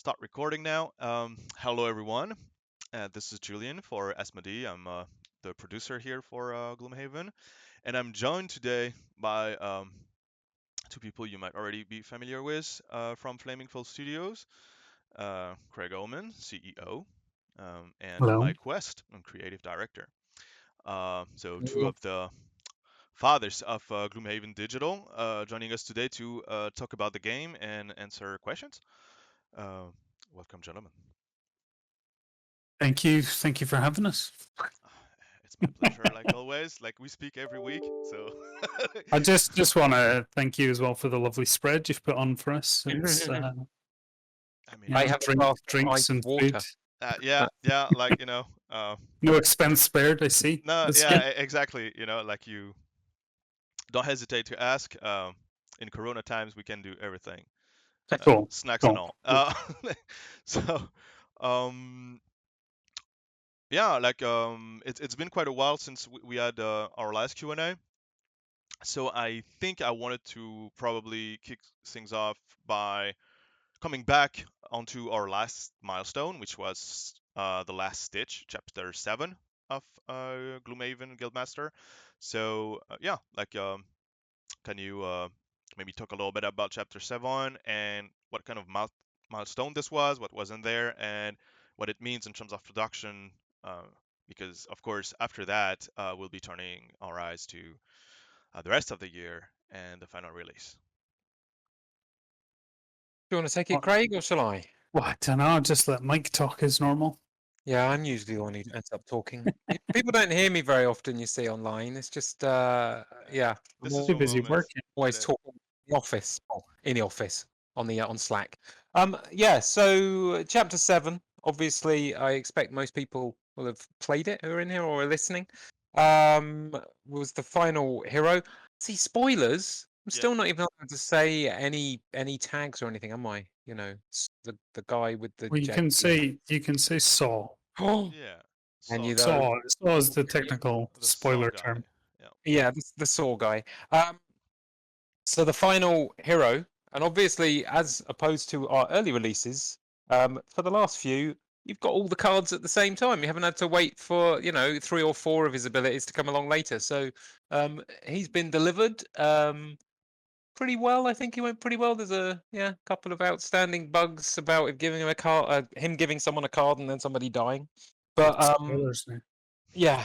Start recording now. Hello, everyone. This is Julian for Asmodee. I'm the producer here for Gloomhaven, and I'm joined today by two people you might already be familiar with from Flaming Fowl Studios. Craig Ullman, CEO, and Hello. Mike West, creative director. So two of the fathers of Gloomhaven Digital joining us today to talk about the game and answer questions. Uh, Welcome, gentlemen. Thank you. Thank you for having us. It's my pleasure, like always. Like we speak every week, so I just want to thank you as well for the lovely spread you've put on for us. It's I mean, I have a glass of drinks iced and water. food. yeah, like No expense spared. I see. no, That's yeah, good. exactly. Like you don't hesitate to ask. In Corona times, we can do everything, Cool. snacks and Cool. all. So, um, yeah, like it's been quite a while since we had our last Q&A. So I think I wanted to probably kick things off by coming back onto our last milestone, which was the last stitch, chapter 7 of Gloomhaven Guildmaster. So yeah, like can you maybe talk a little bit about chapter 7 and what kind of milestone this was, what wasn't there, and what it means in terms of production? Uh, because of course after that we'll be turning our eyes to the rest of the year and the final release. Do you want to take it, Well, Craig, or shall I? I don't know. I'll just let Mike talk as normal. Yeah, I'm usually the one who ends up talking. People don't hear me very often, you see, online. It's just, yeah, This I'm is Too your busy moment working. always today. talking in the office, or in the office, on Slack. Yeah, so chapter 7, obviously, I expect most people will have played it who are in here or are listening. Was the final hero. See, spoilers. I'm Yep. still not even allowed to say any tags or anything, am I? The guy with the Well, jet. you can say saw. Oh, Yeah. and Saw you guy. know, Saw is the technical The saw spoiler guy. term. Yeah. yeah, the saw guy. So the final hero, and obviously, as opposed to our early releases, for the last few, you've got all the cards at the same time. You haven't had to wait for 3 or 4 of his abilities to come along later. So he's been delivered pretty well. I think he went pretty well. There's a couple of outstanding bugs about him giving him a card, him giving someone a card, and then somebody dying. But Spoilers now. yeah.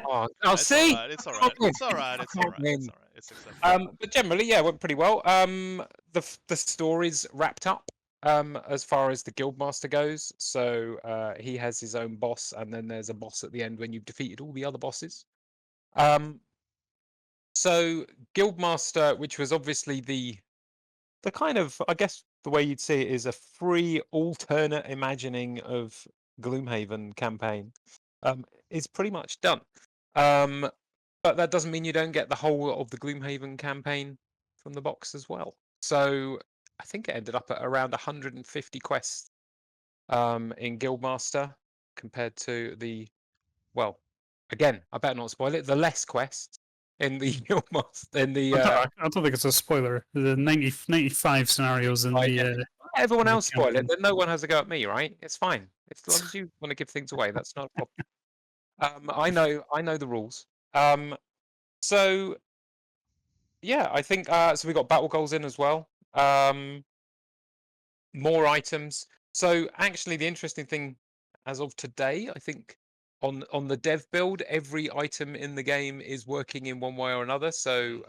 Oh, I'll It's all see. right. It's all right. It's all right. It's all right. It's all right. It's acceptable. But generally, yeah, it went pretty well. The story's wrapped up. As far as the Guildmaster goes, so he has his own boss, and then there's a boss at the end when you've defeated all the other bosses. So Guildmaster, which was obviously the kind of, I guess the way you'd see it is a free alternate imagining of Gloomhaven campaign, is pretty much done. But that doesn't mean you don't get the whole of the Gloomhaven campaign from the box as well. So I think it ended up at around 150 quests in Guildmaster compared to well, again, I better not spoil it, the less quests in the Guildmaster, in the I don't think it's a spoiler. The 95 scenarios in I the let everyone in the else spoil it, campaign. then no one has a go at me, right? It's fine. As long as you want to give things away, that's not a problem. I know the rules. So yeah, I think so we got battle goals in as well. More items. So actually the interesting thing as of today, I think on the dev build, every item in the game is working in one way or another. So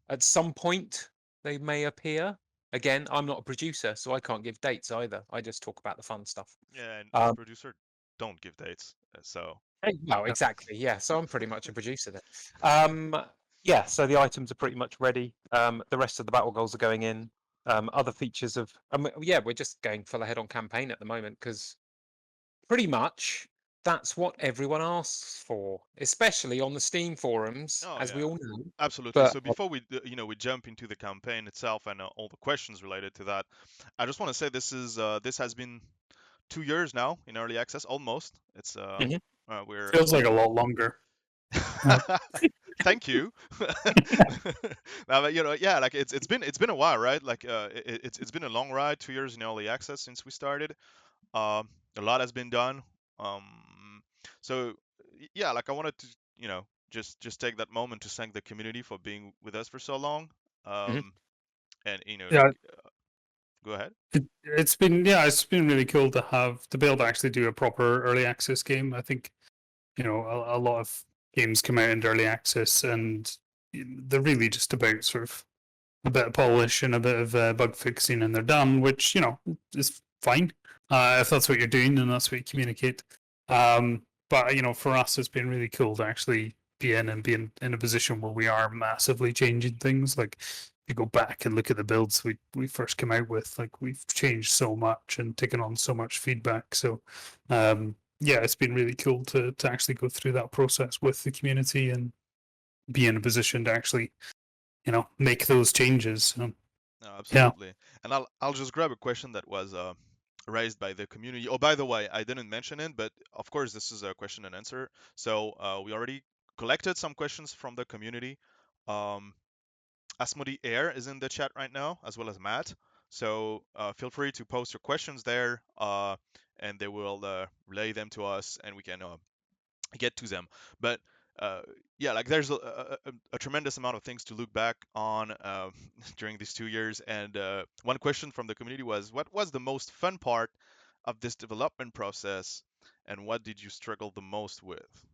at some point they may appear. Again, I'm not a producer, so I can't give dates either. I just talk about the fun stuff. Yeah, and Um, producer don't give dates, so well, exactly. Yeah. So I'm pretty much a producer then. Um, yeah. So the items are pretty much ready. The rest of the battle goals are going in. Other features of, yeah, we're just going full ahead on campaign at the moment because pretty much that's what everyone asks for, especially on the Steam forums, oh as we yeah, all know. absolutely. But So before we jump into the campaign itself and all the questions related to that, I just want to say this has been 2 years now in early access, almost. It's Mhm. we're Feels like a lot longer. Thank you. Now, but, yeah, like it's been a while, right? Like it's been a long ride, 2 years in early access since we started. Um, a lot has been done. So yeah, like I wanted to, just take that moment to thank the community for being with us for so long. Mhm. And Yeah, go ahead. it's been really cool to be able to actually do a proper early access game. I think a lot of games come out into early access and they're really just about sort of a bit of polish and a bit of bug fixing and they're done, which is fine if that's what you're doing and that's what you communicate. But for us, it's been really cool to actually be in a position where we are massively changing things. Like if you go back and look at the builds we first came out with, like we've changed so much and taken on so much feedback. So yeah, it's been really cool to actually go through that process with the community and be in a position to actually make those changes. No, Yeah. absolutely. And I'll just grab a question that was raised by the community. Oh, by the way, I didn't mention it, but of course this is a question and answer. So we already collected some questions from the community. Um, Asmodee Air is in the chat right now, as well as Matt. So feel free to post your questions there, and they will relay them to us, and we can get to them. But uh, yeah, like there's a tremendous amount of things to look back on during these 2 years. And one question from the community was, what was the most fun part of this development process, and what did you struggle the most with?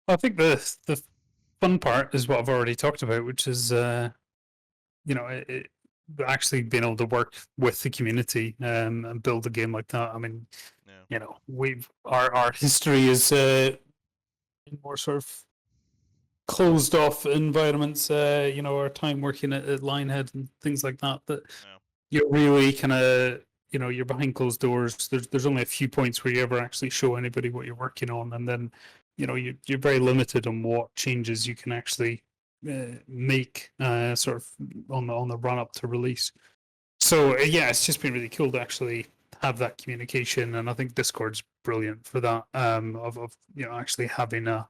I think the fun part is what I've already talked about, which is actually being able to work with the community and build a game like that. I mean, Yeah. we've our history is in more sort of closed off environments. Our time working at Lionhead and things like that. That Yeah. you're really kind of you're behind closed doors. There's only a few points where you ever actually show anybody what you're working on, and then you're very limited on what changes you can actually make sort of on the run up to release. So yeah, it's just been really cool to actually have that communication, and I think Discord's brilliant for that. Of actually having a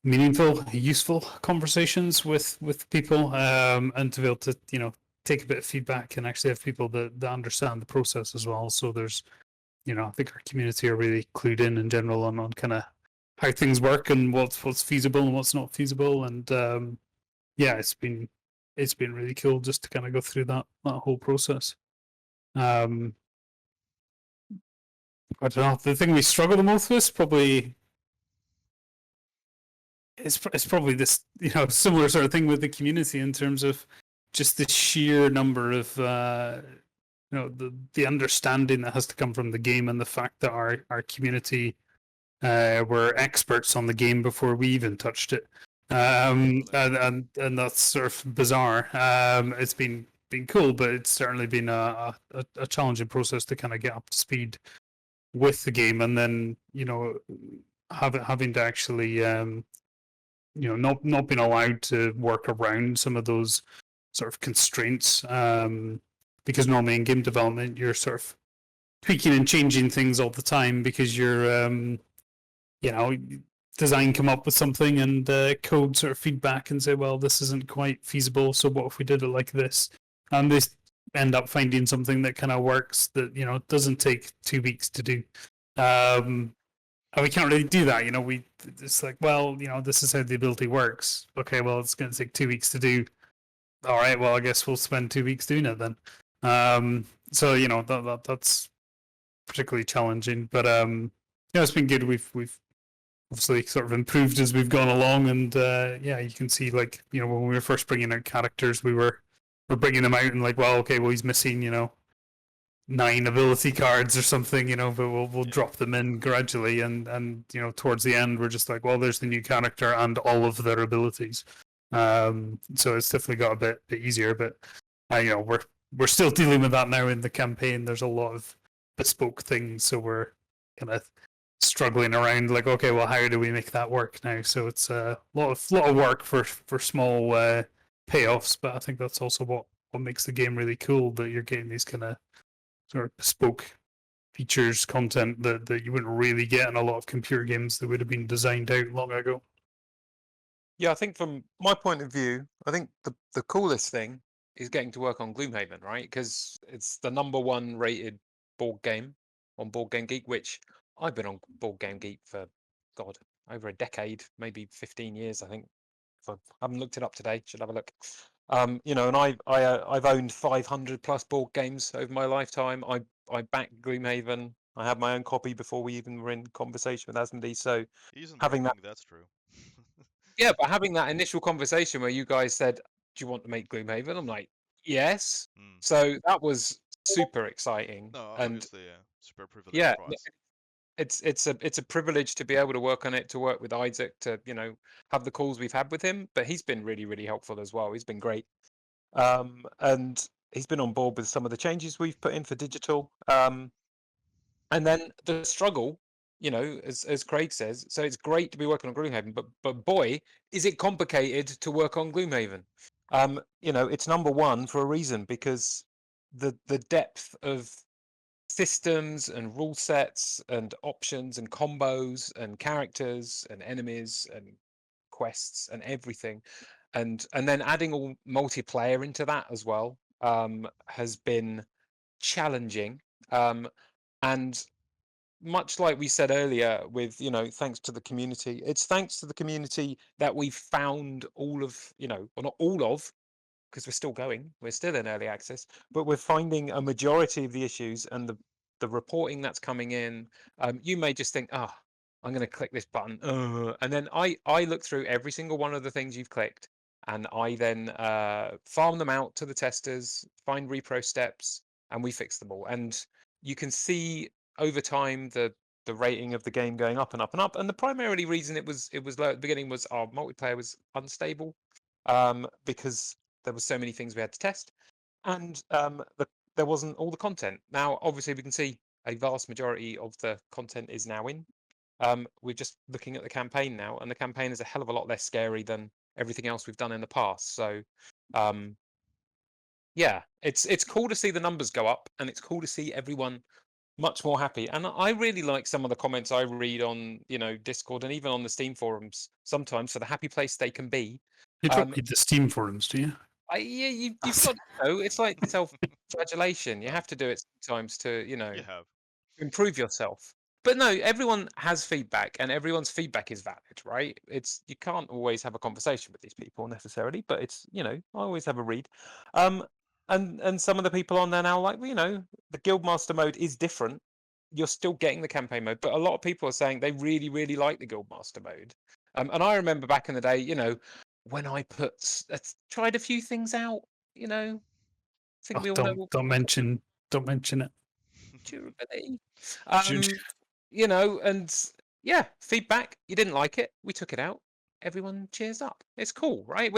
meaningful, useful conversations with people, and to be able to take a bit of feedback and actually have people that understand the process as well. So there's I think our community are really clued in general on kind of how things work and what's feasible and what's not feasible. And yeah, it's been really cool just to kind of go through that whole process. I don't know. The thing we struggle the most with is probably it's probably this similar sort of thing with the community in terms of just the sheer number of the understanding that has to come from the game and the fact that our community were experts on the game before we even touched it. And that's sort of bizarre. It's been cool, but it's certainly been a challenging process to kind of get up to speed with the game, and then having to actually not being allowed to work around some of those sort of constraints, because normally in game development you're sort of tweaking and changing things all the time because you're design come up with something and code sort of feedback and say, well, this isn't quite feasible, so what if we did it like this? And they end up finding something that kind of works that doesn't take 2 weeks to do. And we can't really do that, it's like, well, this is how the ability works. Okay, well, it's going to take 2 weeks to do. All right, well, I guess we'll spend 2 weeks doing it then. So that's particularly challenging, but it's been good. We've obviously sort of improved as we've gone along, and yeah, you can see like when we were first bringing out characters, we're bringing them out and like, well, okay, well, he's missing 9 ability cards or something, but we'll drop them in gradually, and towards the end we're just like, well, there's the new character and all of their abilities. So it's definitely got a bit easier, but we're still dealing with that now in the campaign. There's a lot of bespoke things, so we're kind of struggling around like, okay, well, how do we make that work now? So it's a lot of work for small payoffs, but I think that's also what makes the game really cool, that you're getting these kind of sort of bespoke features, content that you wouldn't really get in a lot of computer games that would have been designed out long ago. Yeah, I think from my point of view, I think the coolest thing is getting to work on Gloomhaven, right? Because it's the #1 rated board game on Board Game Geek, which I've been on Board Game Geek for, God, over a decade, maybe 15 years, I think. If I haven't looked it up today, should have a look. You know, and I've owned 500 plus board games over my lifetime. I backed Gloomhaven. I had my own copy before we even were in conversation with Asmodee. So Isn't having that, bragging, that's true. yeah, but having that initial conversation where you guys said, "Do you want to make Gloomhaven?" I'm like, "Yes." Mm. So that was super exciting, No, and obviously, yeah, super privilege yeah, for us. it's a privilege to be able to work on it, to work with Isaac, to have the calls we've had with him. But he's been really, really helpful as well. He's been great. And he's been on board with some of the changes we've put in for digital. And then the struggle, as Craig says, so it's great to be working on Gloomhaven, but boy, is it complicated to work on Gloomhaven. It's #1 for a reason, because the depth of systems and rule sets and options and combos and characters and enemies and quests and everything, and then adding all multiplayer into that as well, has been challenging, and much like we said earlier, with thanks to the community, it's thanks to the community that we've found all of, well, not all of, because we're still in early access, but we're finding a majority of the issues, and the reporting that's coming in. You may just think, I'm going to click this button, and then I look through every single one of the things you've clicked, and I then farm them out to the testers, find repro steps, and we fix them all. And you can see over time the rating of the game going up and up and up. And the primarily reason it was low at the beginning was our multiplayer was unstable, because there were so many things we had to test, and there wasn't all the content. Now, obviously, we can see a vast majority of the content is now in. We're just looking at the campaign now, and the campaign is a hell of a lot less scary than everything else we've done in the past. So, yeah, it's cool to see the numbers go up, and it's cool to see everyone much more happy. And I really like some of the comments I read on Discord and even on the Steam forums sometimes, for the happy place they can be. You don't Um, read the Steam forums, do you? yeah, you've got to know. It's like self-flagellation. You have to do it sometimes to, You have. improve yourself. But no, everyone has feedback, and everyone's feedback is valid, right? You can't always have a conversation with these people necessarily, but I always have a read. And some of the people on there now, like, the Guildmaster mode is different. You're still getting the campaign mode, but a lot of people are saying they really, really like the Guildmaster mode. And I remember back in the day, when I tried a few things out, I think Oh, we all know don't mention it. durability. June. And yeah, feedback. You didn't like it, we took it out. Everyone cheers up. It's cool, right?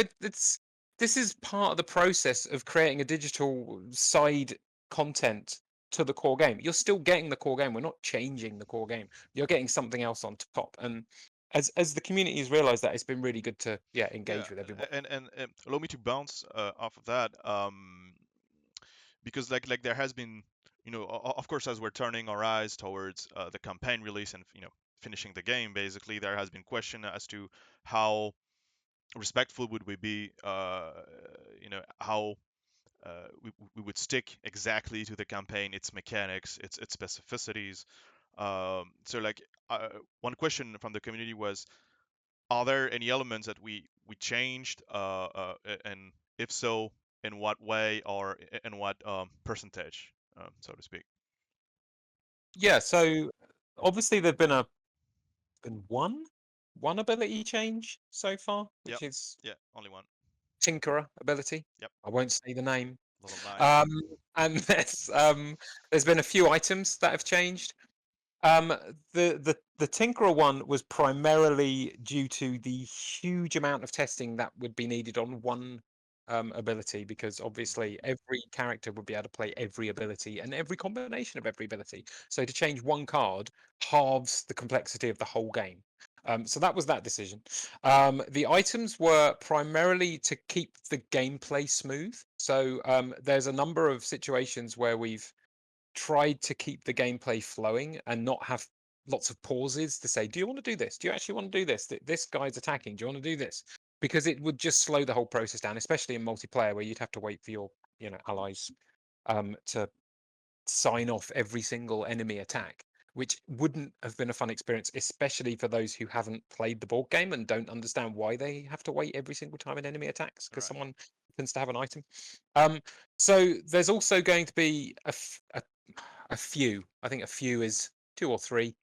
This is part of the process of creating a digital side content to the core game. You're still getting the core game. We're not changing the core game. You're getting something else on top. And as the community has realized that, it's been really good to Yeah, engage with everyone. and allow me to bounce off of that, because like there has been, of course, as we're turning our eyes towards the campaign release and finishing the game, basically there has been question as to how respectful would we be, how we would stick exactly to the campaign, its mechanics, its specificities. So like one question from the community was, are there any elements that we changed, and if so, in what way or in what percentage, so to speak? Yeah, so obviously there've been one ability change so far, Yep. which is Yeah, only one. Tinkerer ability. Yep. I won't say the name. Level 9. Um, and there's been a few items that have changed. The Tinkerer one was primarily due to the huge amount of testing that would be needed on one ability, because obviously every character would be able to play every ability and every combination of every ability. So to change one card halves the complexity of the whole game. So that was that decision. The items were primarily to keep the gameplay smooth. So there's a number of situations where we've tried to keep the gameplay flowing and not have lots of pauses to say, do you want to do this? Do you actually want to do this? This guy's attacking. Do you want to do this? because it would just slow the whole process down, especially in multiplayer where you'd have to wait for your allies to sign off every single enemy attack, which wouldn't have been a fun experience, especially for those who haven't played the board game and don't understand why they have to wait every single time an enemy attacks because Right. someone happens to have an item. So there's also going to be a few, I think a few is 2 or 3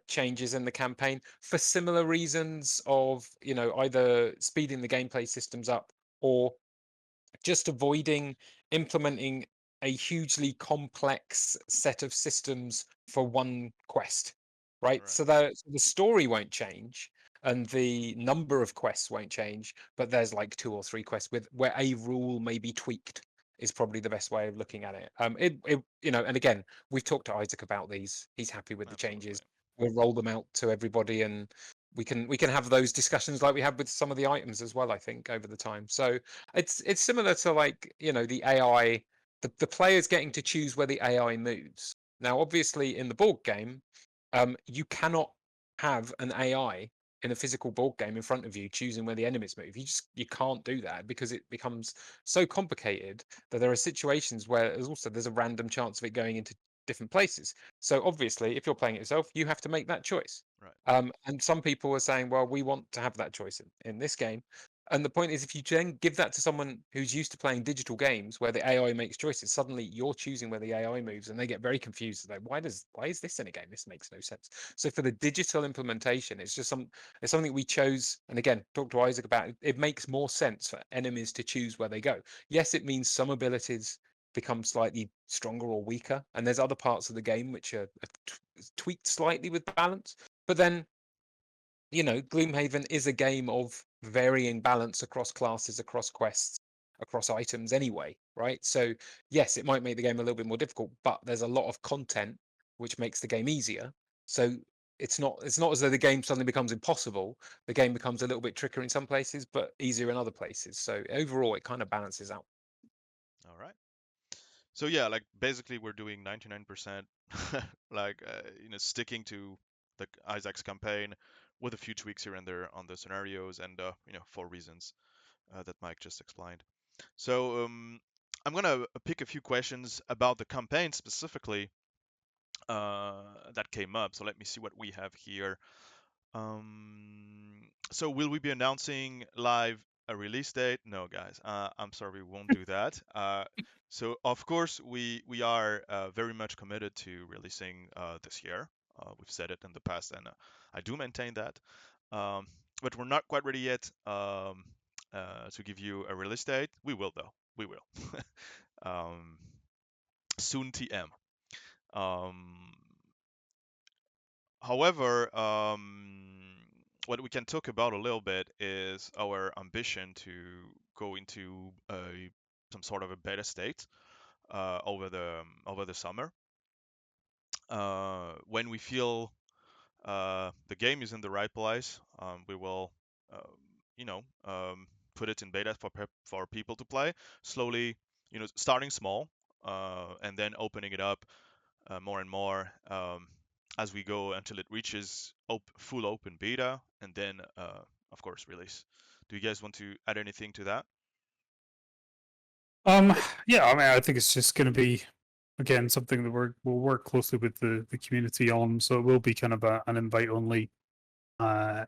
changes in the campaign for similar reasons of, either speeding the gameplay systems up or just avoiding implementing a hugely complex set of systems for one quest, right? Right. So the story won't change and the number of quests won't change, but there's like 2 or 3 quests where a rule may be tweaked is probably the best way of looking at it. And again, we've talked to Isaac about these. He's happy with the changes. Absolutely. We'll roll them out to everybody, and we can have those discussions like we had with some of the items as well, I think, over the time. So it's similar to, like, the AI, the players getting to choose where the AI moves. Now, obviously, in the board game, you cannot have an AI in a physical board game in front of you choosing where the enemies move. You can't do that because it becomes so complicated that there are situations where there's a random chance of it going into different places. So obviously, if you're playing it yourself, you have to make that choice. Right. And some people are saying, well, we want to have that choice in this game. And the point is, if you then give that to someone who's used to playing digital games where the AI makes choices, suddenly you're choosing where the AI moves, and they get very confused. Like, why is this in a game? This makes no sense. So for the digital implementation, it's something we chose. And again, talk to Isaac about it. It makes more sense for enemies to choose where they go. Yes, it means some abilities become slightly stronger or weaker, and there's other parts of the game which are tweaked slightly with balance. But then, Gloomhaven is a game of varying balance across classes, across quests, across items anyway, right? So yes, it might make the game a little bit more difficult, but there's a lot of content which makes the game easier. So it's not as though the game suddenly becomes impossible. The game becomes a little bit trickier in some places, but easier in other places. So overall, it kind of balances out. All right. So yeah, like basically we're doing 99% like sticking to the Isaac's campaign with a few tweaks here and there on the scenarios and for reasons that Mike just explained. So I'm gonna pick a few questions about the campaign specifically that came up. So let me see what we have here. So will we be announcing live a release date? No, guys. I'm sorry, we won't do that. So of course we are very much committed to releasing this year. We've said it in the past, and I do maintain that. Um, but we're not quite ready yet to give you a release date. We will though. We will. um, Soon TM. Um, However, what we can talk about a little bit is our ambition to go into some sort of a beta state over the summer. When we feel the game is in the right place, we will, put it in beta for people to play slowly. Starting small and then opening it up more and more as we go until it reaches full open beta, and then, of course, release. Do you guys want to add anything to that? Yeah, I mean, I think it's just going to be, again, something that we'll work closely with the community on. So it will be kind of an invite only uh,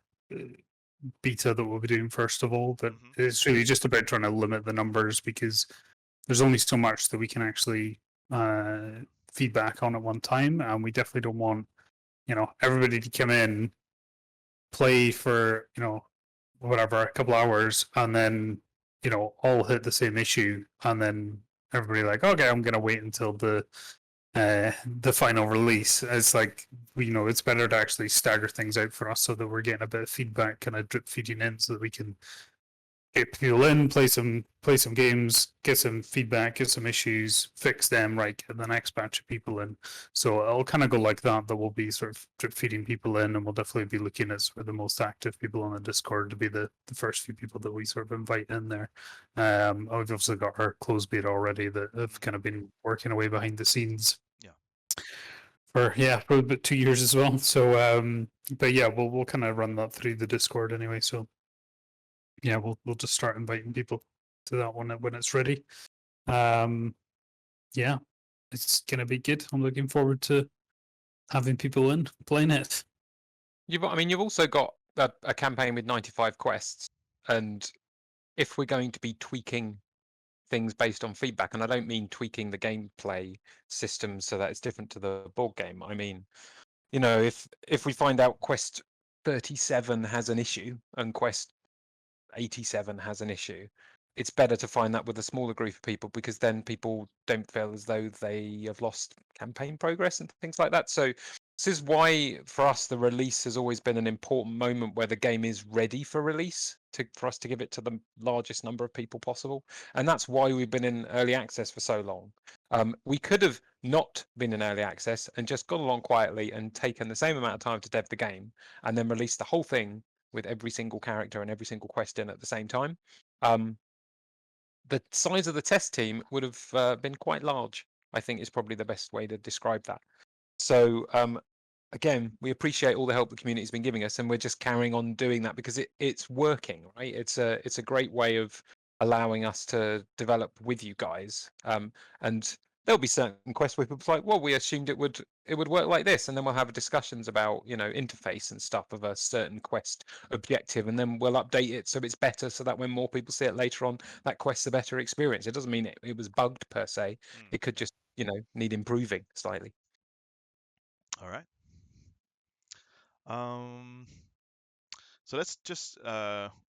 beta that we'll be doing first of all. But Mm-hmm. it's really just about trying to limit the numbers because there's only so much that we can actually feedback on at one time, and we definitely don't want everybody to come in, play for whatever a couple hours, and then all hit the same issue, and then everybody like, okay, I'm gonna wait until the final release. It's like it's better to actually stagger things out for us so that we're getting a bit of feedback kind of drip feeding in so that we can get people in, play some games, get some feedback, get some issues, fix them, right, get the next batch of people in. So it'll kind of go like that. That we'll be sort of drip feeding people in, and we'll definitely be looking at sort of the most active people on the Discord to be the first few people that we sort of invite in there. We've obviously got our closed beta already that have kind of been working away behind the scenes. Yeah. For about 2 years as well. So but yeah, we'll kind of run that through the Discord anyway. So yeah, we'll just start inviting people to that one when it's ready. Yeah, it's gonna be good. I'm looking forward to having people in playing it. You've also got a campaign with 95 quests, and if we're going to be tweaking things based on feedback, and I don't mean tweaking the gameplay system so that it's different to the board game. I mean, if we find out quest 37 has an issue and quest 87 has an issue, it's better to find that with a smaller group of people, because then people don't feel as though they have lost campaign progress and things like that. So this is why for us the release has always been an important moment where the game is ready for release, for us to give it to the largest number of people possible. And that's why we've been in early access for so long. We could have not been in early access and just gone along quietly and taken the same amount of time to dev the game and then released the whole thing with every single character and every single quest in at the same time. The size of the test team would have been quite large, I think is probably the best way to describe that. So again, we appreciate all the help the community's been giving us, and we're just carrying on doing that because it's working, right? It's a great way of allowing us to develop with you guys. And there'll be certain quests where people are like, well, we assumed it would work like this, and then we'll have discussions about interface and stuff of a certain quest objective, and then we'll update it so it's better, so that when more people see it later on, that quest's a better experience. It doesn't mean it was bugged per se. It could just need improving slightly. All right. So let's just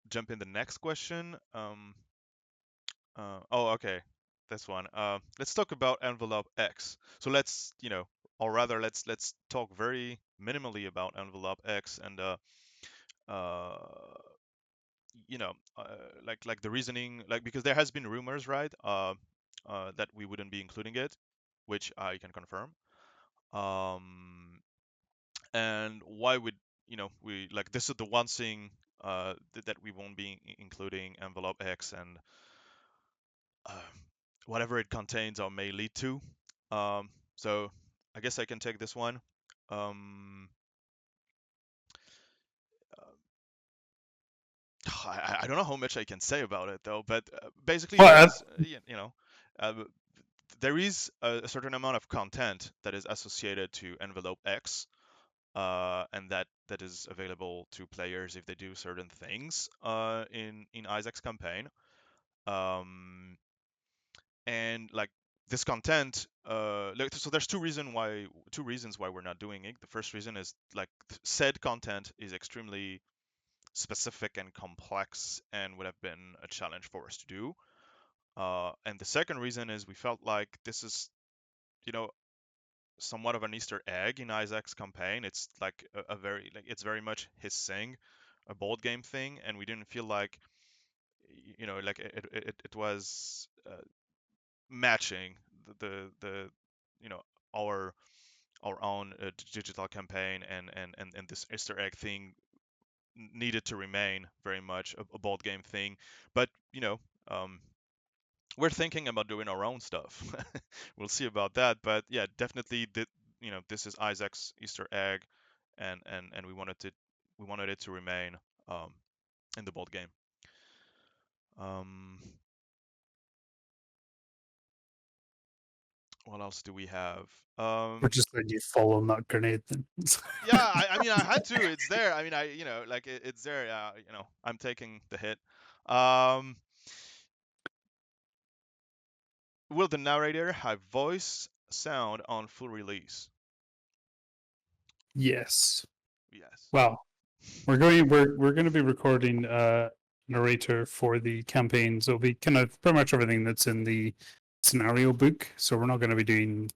jump in the next question. Oh, okay, this one. Let's talk about envelope X. So let's, or rather, let's talk very minimally about envelope X and uh, like the reasoning, like because there has been rumors, right? That we wouldn't be including it, which I can confirm. Um, and why would we like this is the one thing that we won't be including envelope X and uh, whatever it contains or may lead to. So I guess I can take this one. Um, I don't know how much I can say about it though, but basically there Well, is, uh, there is a certain amount of content that is associated to envelope X, and that is available to players if they do certain things in Isaac's campaign. Um, and like this content, so there's two reasons why we're not doing it. The first reason is like said content is extremely specific and complex and would have been a challenge for us to do. And the second reason is we felt like this is, you know, somewhat of an Easter egg in Isaac's campaign. It's like a very like it's very much his thing, a board game thing, and we didn't feel like like it was matching the our own digital campaign and this Easter egg thing needed to remain very much a board game thing. But um, we're thinking about doing our own stuff. We'll see about that. But yeah, definitely this is Isaac's Easter egg, and we wanted it to remain um, in the board game. Um, what else do we have? we're just letting you fall on that grenade then. Yeah, I mean, I had to. It's there. I mean, like it's there. I'm taking the hit. Um, will the narrator have voice sound on full release? Yes. Yes. Well, we're going to be recording narrator for the campaigns. It'll be kind of pretty much everything that's in the scenario book. So we're not going to be doing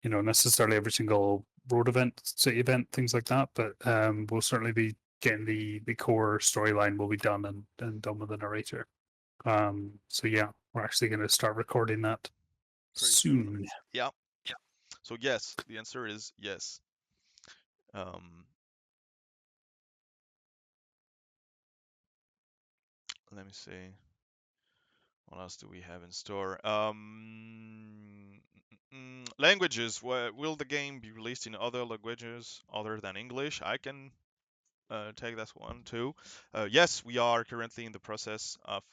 necessarily every single road event, city event, things like that. But we'll certainly be getting the core storyline will be done and done with the narrator. So yeah, we're actually going to start recording that Pretty soon. soon. Yeah. So yes, the answer is yes. Um, let me see. What else do we have in store? Languages. Will the game be released in other languages other than English? I can take this one too. Yes, we are currently in the process of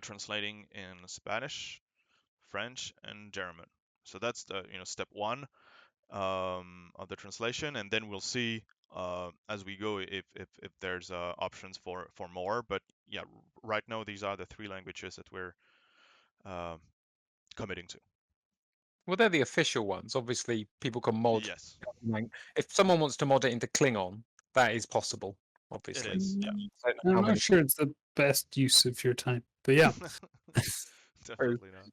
translating in Spanish, French, and German. So that's the step one of the translation, and then we'll see as we go if there's options for more. But yeah, right now these are the three languages that we're uh, committing to. Well, they're the official ones. Obviously, people can mod. Yes, If someone wants to mod it into Klingon, that is possible. it Obviously, is. Yeah, I don't know I'm how not many sure it's the best use of your time, but yeah. people. definitely not.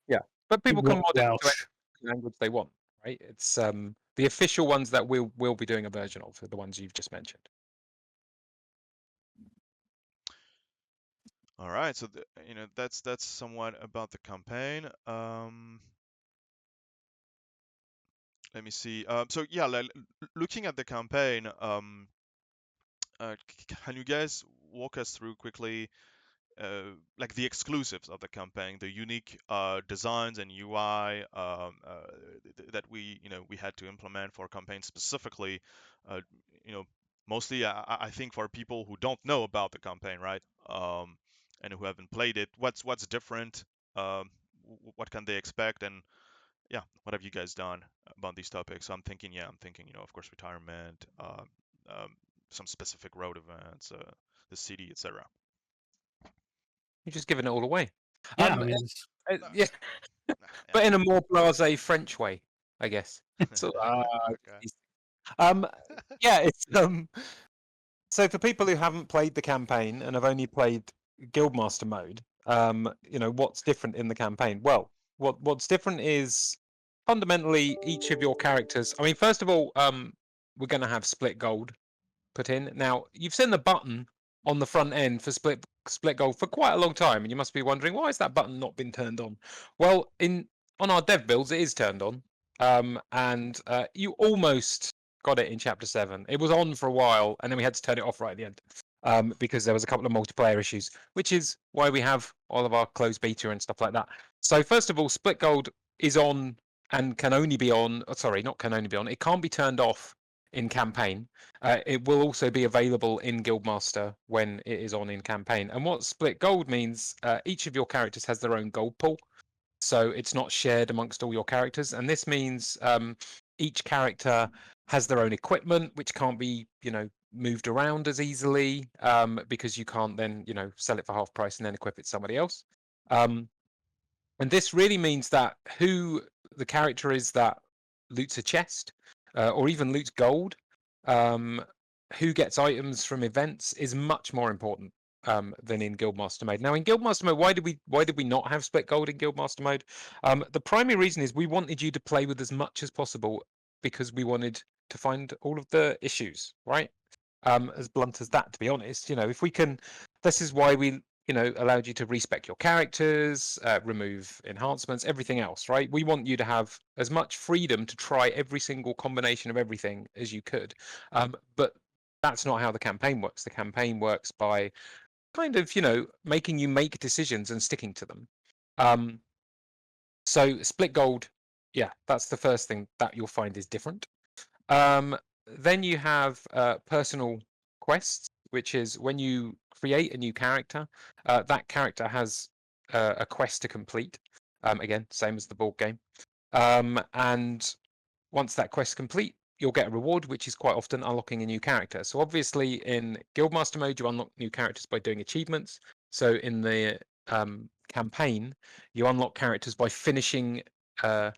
Yeah, but people People can want mod it to Welsh. any language they want, right? It's the official ones that we'll be doing a version of are the ones you've just mentioned. All right, so that's somewhat about the campaign. Let me see. So yeah, looking at the campaign, can you guys walk us through quickly, like the exclusives of the campaign, the unique designs and UI that we had to implement for campaign specifically? Uh, you know, Mostly I think for people who don't know about the campaign, right? And who haven't played it, what's different? What can they expect? And yeah, what have you guys done about these topics? So I'm thinking, of course, retirement, um, some specific road events, the city, etc. You're just giving it all away. Yeah, Um, I mean, yeah, Yeah. but in a more blasé French way, I guess. So, Okay. um, yeah, it's So for people who haven't played the campaign and have only played Guildmaster mode, what's different in the campaign? Well, what's different is fundamentally each of your characters. I mean, first of all, we're going to have split gold put in. Now, you've seen the button on the front end for split gold for quite a long time, and you must be wondering why has that button not been turned on? Well, on our dev builds, it is turned on, and you almost got it in chapter 7. It was on for a while, and then we had to turn it off right at the end because there was a couple of multiplayer issues, which is why we have all of our closed beta and stuff like that. So first of all, split gold is on and can only be on. Sorry, not can only be on. It can't be turned off in campaign. It will also be available in Guildmaster when it is on in campaign. And what split gold means, each of your characters has their own gold pool, so it's not shared amongst all your characters. And this means each character has their own equipment, which can't be, moved around as easily because you can't then, sell it for half price and then equip it to somebody else. And this really means that who the character is that loots a chest or even loots gold, who gets items from events is much more important than in Guildmaster Mode. Now, in Guildmaster Mode, why did we not have split gold in Guildmaster Mode? The primary reason is we wanted you to play with as much as possible because we wanted to find all of the issues, right? As blunt as that, to be honest. If we can, this is why we allowed you to respec your characters, remove enhancements, everything else, right? We want you to have as much freedom to try every single combination of everything as you could. But that's not how the campaign works. The campaign works by kind of, making you make decisions and sticking to them. So split gold, yeah, that's the first thing that you'll find is different. Then you have personal quests, which is when you create a new character, that character has a quest to complete. Again, same as the board game. And once that quest is complete, you'll get a reward, which is quite often unlocking a new character. So obviously in Guildmaster mode, you unlock new characters by doing achievements. So in the campaign, you unlock characters by finishing a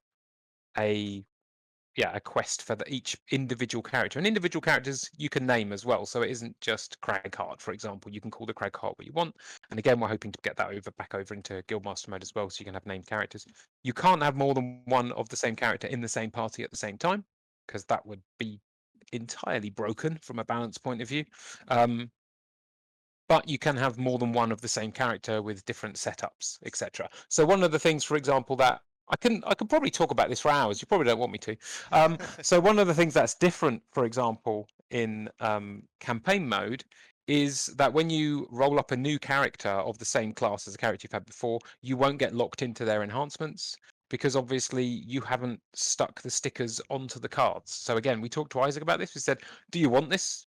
quest for each individual character. And individual characters you can name as well. So it isn't just Cragheart, for example. You can call the Cragheart what you want. And again, we're hoping to get that back over into Guildmaster mode as well, so you can have named characters. You can't have more than one of the same character in the same party at the same time, because that would be entirely broken from a balance point of view. But you can have more than one of the same character with different setups, etc. So one of the things, for example, that I can probably talk about this for hours. You probably don't want me to. So one of the things that's different, for example, in campaign mode, is that when you roll up a new character of the same class as a character you've had before, you won't get locked into their enhancements. because obviously you haven't stuck the stickers onto the cards. So again, we talked to Isaac about this. We said, do you want this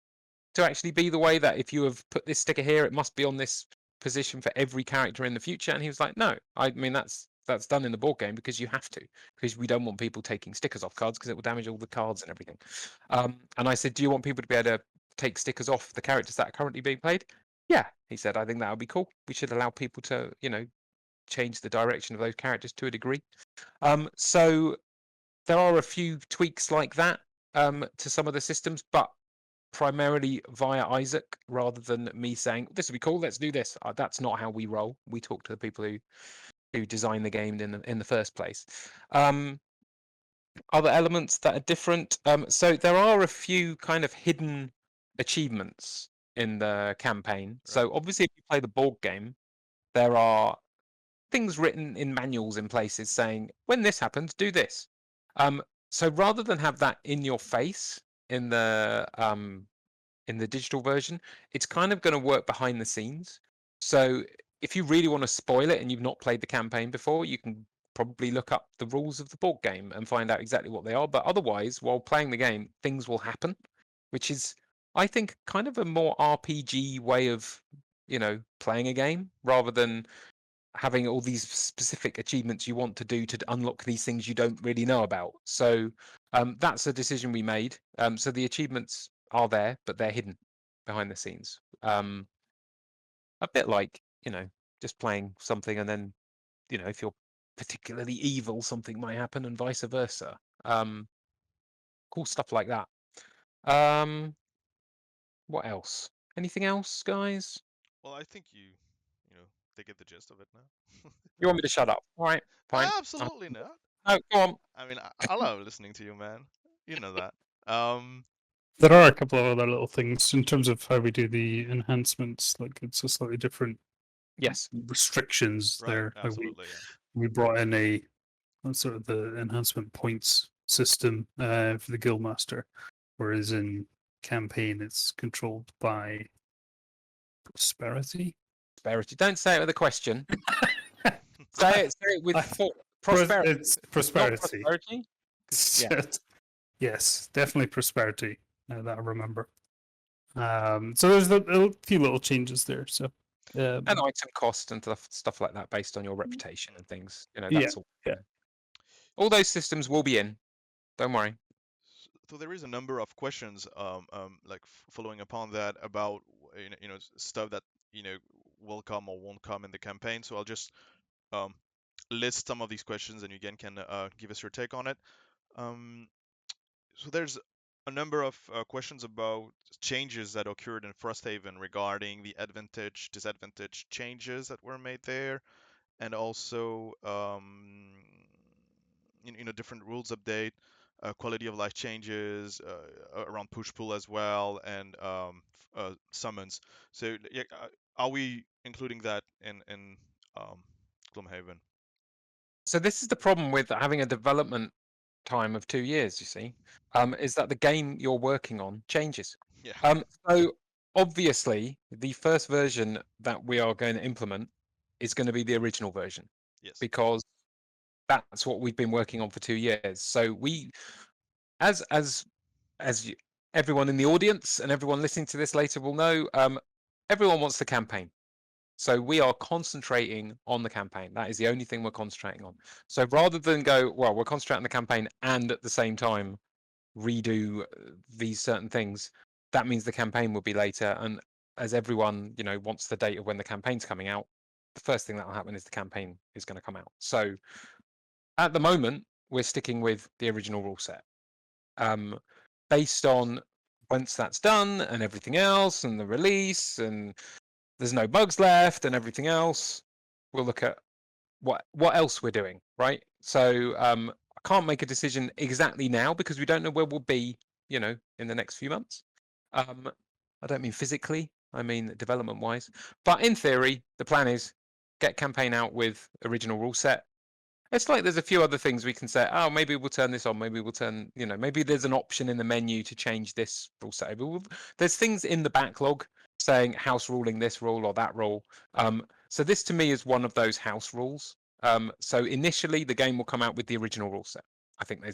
to actually be the way that if you have put this sticker here, it must be on this position for every character in the future? And he was like, no, I mean, that's done in the board game because you have to, because we don't want people taking stickers off cards because it will damage all the cards and everything. And I said, do you want people to be able to take stickers off the characters that are currently being played? Yeah, he said, I think that would be cool. We should allow people to, change the direction of those characters to a degree. So there are a few tweaks like that to some of the systems, but primarily via Isaac rather than me saying, this would be cool, let's do this. That's not how we roll. We talk to the people who design the game in the first place. Other elements that are different. So there are a few kind of hidden achievements in the campaign. Right. So obviously, if you play the board game, there are things written in manuals in places saying, when this happens, do this. So rather than have that in your face in the digital version, it's kind of going to work behind the scenes. So if you really want to spoil it and you've not played the campaign before, you can probably look up the rules of the board game and find out exactly what they are. But otherwise, while playing the game, things will happen, which is, I think, kind of a more RPG way of, playing a game rather than having all these specific achievements you want to do to unlock these things you don't really know about. So that's a decision we made. So the achievements are there, but they're hidden behind the scenes. A bit like, just playing something and then, if you're particularly evil, something might happen and vice versa. Cool stuff like that. What else? Anything else, guys? Well, I think they get the gist of it now. You want me to shut up? All right, fine. Absolutely not. Oh, go on. I mean, I love listening to you, man. You know that. There are a couple of other little things in terms of how we do the enhancements. Like it's a slightly different restrictions Right, there. absolutely. We brought in a sort of the enhancement points system for the Guildmaster, whereas in campaign it's controlled by prosperity. Prosperity. Don't say it with a question. say it with thought. Prosperity. It's prosperity. Not prosperity? Yeah. Yes, definitely prosperity. That I remember. So there's a few little changes there. So and item cost and stuff like that based on your reputation and things. That's all. Yeah. All those systems will be in. Don't worry. So there is a number of questions, like following upon that about stuff that will come or won't come in the campaign. So I'll just list some of these questions, and you again can give us your take on it. So there's a number of questions about changes that occurred in Frosthaven regarding the advantage, disadvantage changes that were made there, and also different rules update, quality of life changes around push pull as well, and summons. So yeah, are we including that in Gloomhaven? So this is the problem with having a development time of 2 years, you see, is that the game you're working on changes. Yeah. So obviously, the first version that we are going to implement is going to be the original version. Yes. Because that's what we've been working on for 2 years. So we, as everyone in the audience and everyone listening to this later will know, everyone wants the campaign. So we are concentrating on the campaign. That is the only thing we're concentrating on. So rather than go, well, we're concentrating on the campaign and at the same time redo these certain things, that means the campaign will be later. And as everyone, wants the date of when the campaign's coming out, the first thing that will happen is the campaign is going to come out. So at the moment, we're sticking with the original rule set. Based on once that's done and everything else and the release and there's no bugs left and everything else, we'll look at what else we're doing, right? So I can't make a decision exactly now because we don't know where we'll be, in the next few months. I don't mean physically, I mean development-wise. But in theory, the plan is get campaign out with original rule set. It's like there's a few other things we can say, oh, maybe we'll turn this on, maybe we'll turn, maybe there's an option in the menu to change this rule set. There's things in the backlog saying house ruling this rule or that rule. So this to me is one of those house rules. So initially, the game will come out with the original rule set. I think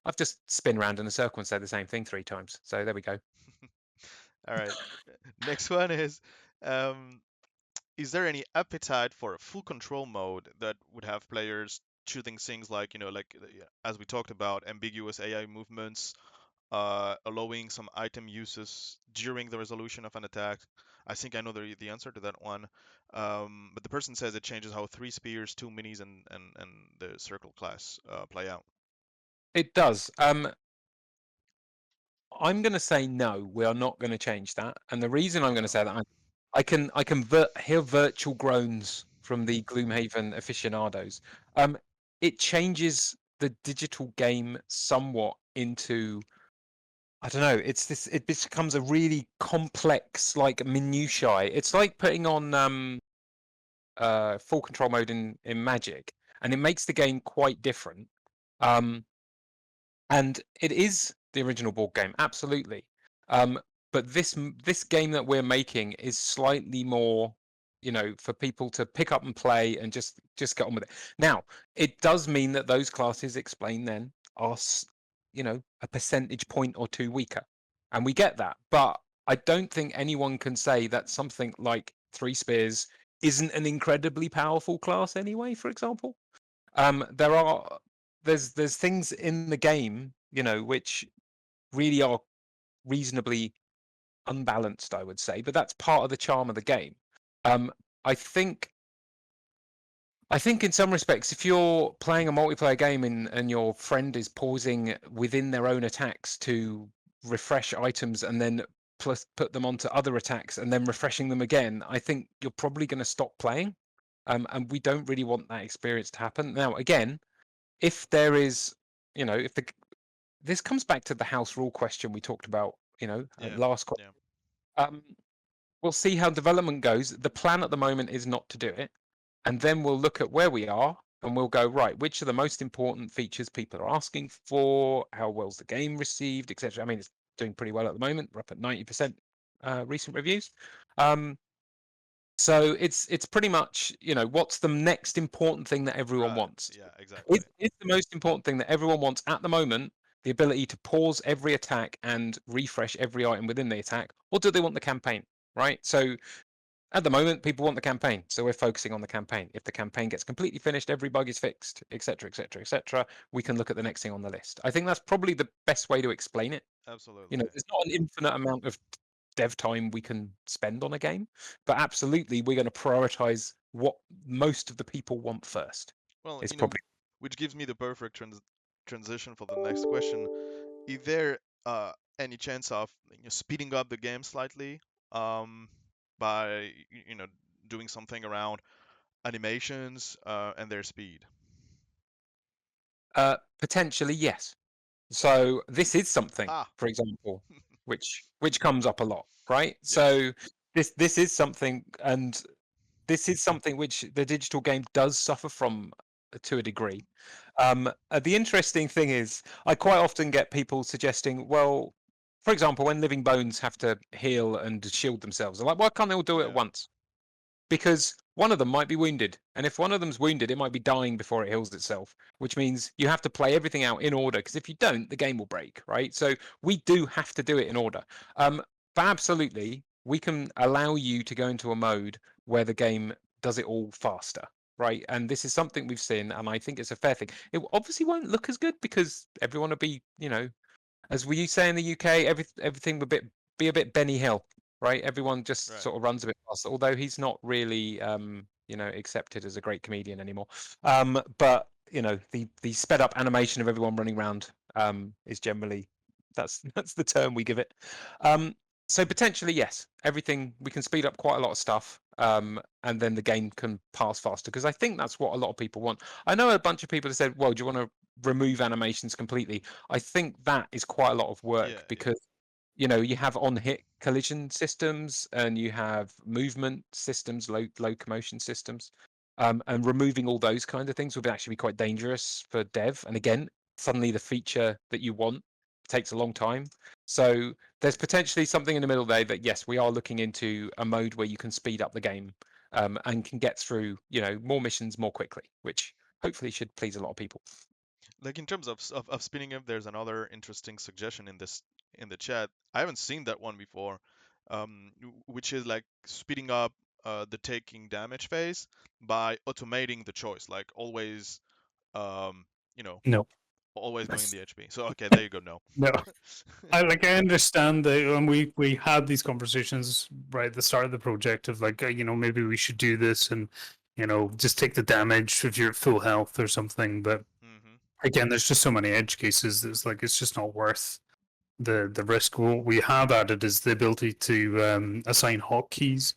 I've just spin around in a circle and said the same thing 3 times. So there we go. All right. Next one is there any appetite for a full control mode that would have players choosing things like, yeah, as we talked about, ambiguous AI movements, allowing some item uses during the resolution of an attack? I think I know the answer to that one. But the person says it changes how 3 spears, 2 minis, and the circle class play out. It does. I'm going to say no. We are not going to change that, and the reason I'm going to say that, I can hear virtual groans from the Gloomhaven aficionados. It changes the digital game somewhat into, I don't know. It becomes a really complex, like, minutiae. It's like putting on full control mode in Magic, and it makes the game quite different. And it is the original board game, absolutely. But this game that we're making is slightly more, for people to pick up and play and just get on with it. Now, it does mean that those classes explained then are, a percentage point or 2 weaker, and we get that. But I don't think anyone can say that something like 3 Spears isn't an incredibly powerful class anyway. For example, there's things in the game, which really are reasonably unbalanced, I would say, but that's part of the charm of the game. I think in some respects, if you're playing a multiplayer game and your friend is pausing within their own attacks to refresh items and then plus put them onto other attacks and then refreshing them again, I think you're probably going to stop playing. And we don't really want that experience to happen. Now, again, if there is, this comes back to the house rule question we talked about, last question. Yeah. We'll see how development goes. The plan at the moment is not to do it, and then we'll look at where we are and we'll go, right, which are the most important features people are asking for, how well's the game received, etc. I mean, it's doing pretty well at the moment. We're up at 90% recent reviews. So it's pretty much, what's the next important thing that everyone wants? Yeah, exactly. Is the most important thing that everyone wants at the moment the ability to pause every attack and refresh every item within the attack, or do they want the campaign, right? So at the moment, people want the campaign, so we're focusing on the campaign. If the campaign gets completely finished, every bug is fixed, etc., etc., etc., we can look at the next thing on the list. I think that's probably the best way to explain it. Absolutely. There's not an infinite amount of dev time we can spend on a game, but absolutely we're going to prioritize what most of the people want first. Well, It's probably which gives me the perfect transition for the next question. Is there any chance of speeding up the game slightly by doing something around animations and their speed? potentially, yes. So this is something, Ah. for example, which comes up a lot, right? Yes. So this is something, and this is something which the digital game does suffer from to a degree. The interesting thing is, I quite often get people suggesting, well, for example, when living bones have to heal and shield themselves, they're like, why can't they all do it at once? Because one of them might be wounded, and if one of them's wounded, it might be dying before it heals itself, which means you have to play everything out in order, because if you don't, the game will break, right? So we do have to do it in order. But absolutely, we can allow you to go into a mode where the game does it all faster, right? And this is something we've seen, and I think it's a fair thing. It obviously won't look as good because everyone will be, as we say in the UK, everything will be a bit Benny Hill, right? Everyone just Right. sort of runs a bit faster, although he's not really, accepted as a great comedian anymore. But the sped up animation of everyone running around is generally that's the term we give it. So potentially, yes, everything we can speed up quite a lot of stuff, and then the game can pass faster, because I think that's what a lot of people want. I know a bunch of people have said, well, do you want to remove animations completely? I think that is quite a lot of work, because you have on-hit collision systems and you have movement systems, locomotion systems, and removing all those kind of things would actually be quite dangerous for dev. And again, suddenly the feature that you want takes a long time. So there's potentially something in the middle there that, yes, we are looking into a mode where you can speed up the game and can get through more missions more quickly, which hopefully should please a lot of people. Like in terms of spinning up, there's another interesting suggestion in the chat. I haven't seen that one before, which is like speeding up the taking damage phase by automating the choice, like always, um, you know, No. always going in the HP. So okay, there you go. No. No. I understand that when we had these conversations right at the start of the project of like maybe we should do this and just take the damage if you're at full health or something. But again, there's just so many edge cases that's like it's just not worth the risk. What we have added is the ability to assign hotkeys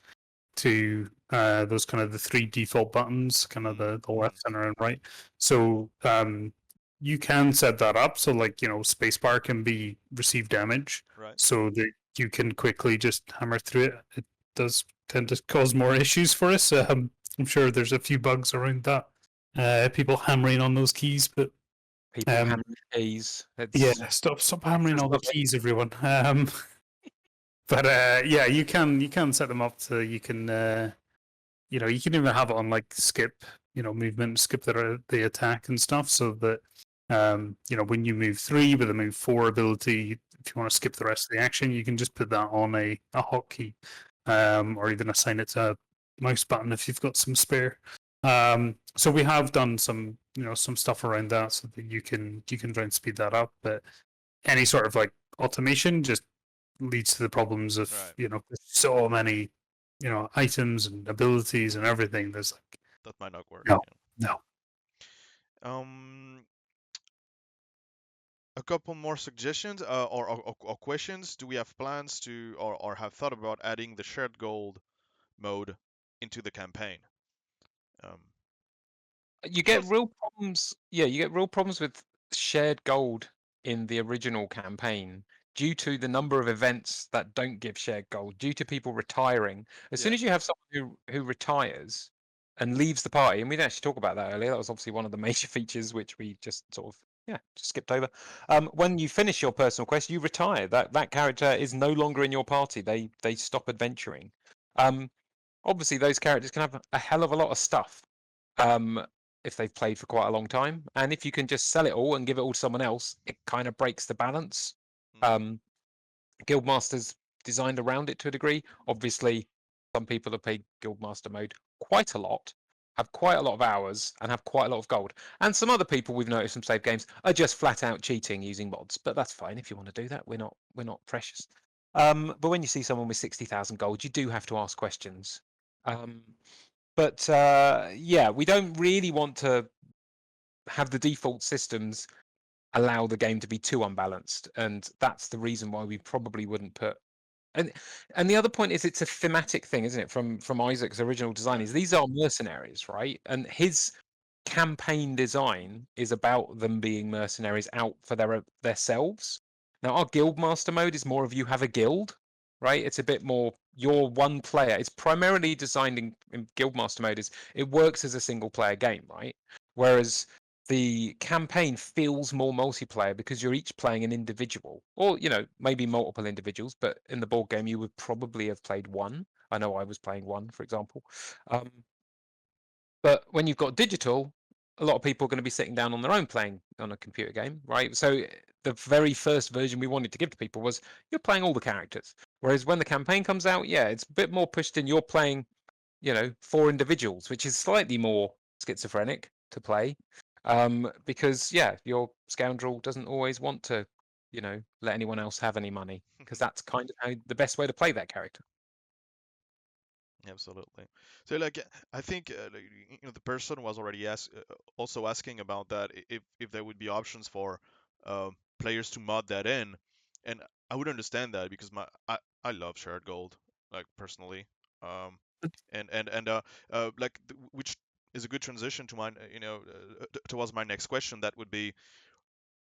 to those kind of the three default buttons, kind of the left, center, and right. So you can set that up so like spacebar can be receive damage, Right. so that you can quickly just hammer through it. It does tend to cause more issues for us. I'm sure there's a few bugs around that. People hammering on those keys, but People hammering keys. yeah, stop hammering all the keys, everyone. But yeah, you can set them up to you can even have it on like skip, movement, skip the attack and stuff, so that when you move 3 with a move 4 ability, if you want to skip the rest of the action, you can just put that on a hotkey, or even assign it to a mouse button if you've got some spare. So we have done some some stuff around that so that you can try and speed that up, but any sort of like automation just leads to the problems of so many items and abilities and everything. There's like that might not work. No. A couple more suggestions or questions. Do we have plans to or have thought about adding the shared gold mode into the campaign? You get real problems. Yeah, you get real problems with shared gold in the original campaign due to the number of events that don't give shared gold, due to people retiring. As soon as you have someone who retires and leaves the party, and we didn't actually talk about that earlier, that was obviously one of the major features which we just sort of just skipped over. When you finish your personal quest, you retire. That character is no longer in your party. They stop adventuring. Obviously, those characters can have a hell of a lot of stuff. If they've played for quite a long time, and if you can just sell it all and give it all to someone else, it kind of breaks the balance. Guildmaster's designed around it to a degree. Obviously, some people have played Guildmaster Mode quite a lot, have quite a lot of hours, and have quite a lot of gold. And some other people we've noticed from save games are just flat out cheating using mods. But that's fine if you want to do that. We're not precious. But when you see someone with 60,000 gold, you do have to ask questions. But yeah, we don't really want to have the default systems allow the game to be too unbalanced, and that's the reason why we probably wouldn't put. And the other point is it's a thematic thing, isn't it? From Isaac's original design, is these are mercenaries, right? And his campaign design is about them being mercenaries out for themselves. Now, our Guildmaster mode is more of you have a guild, right? It's a bit more you're one player. It's primarily designed in Guildmaster mode is it works as a single player game, right? Whereas the campaign feels more multiplayer because you're each playing an individual, or maybe multiple individuals. But in the board game, you would probably have played one. I know I was playing one, for example. But when you've got digital, a lot of people are going to be sitting down on their own playing on a computer game, right? So the very first version we wanted to give to people was you're playing all the characters. Whereas when the campaign comes out, yeah, it's a bit more pushed in. You're playing, 4 individuals, which is slightly more schizophrenic to play. Because your scoundrel doesn't always want to, let anyone else have any money, because that's kind of the best way to play that character. Absolutely. So like I think the person was already also asking about that if there would be options for players to mod that in, and I would understand that because I love shared gold, like personally, which is a good transition to my towards my next question. That would be,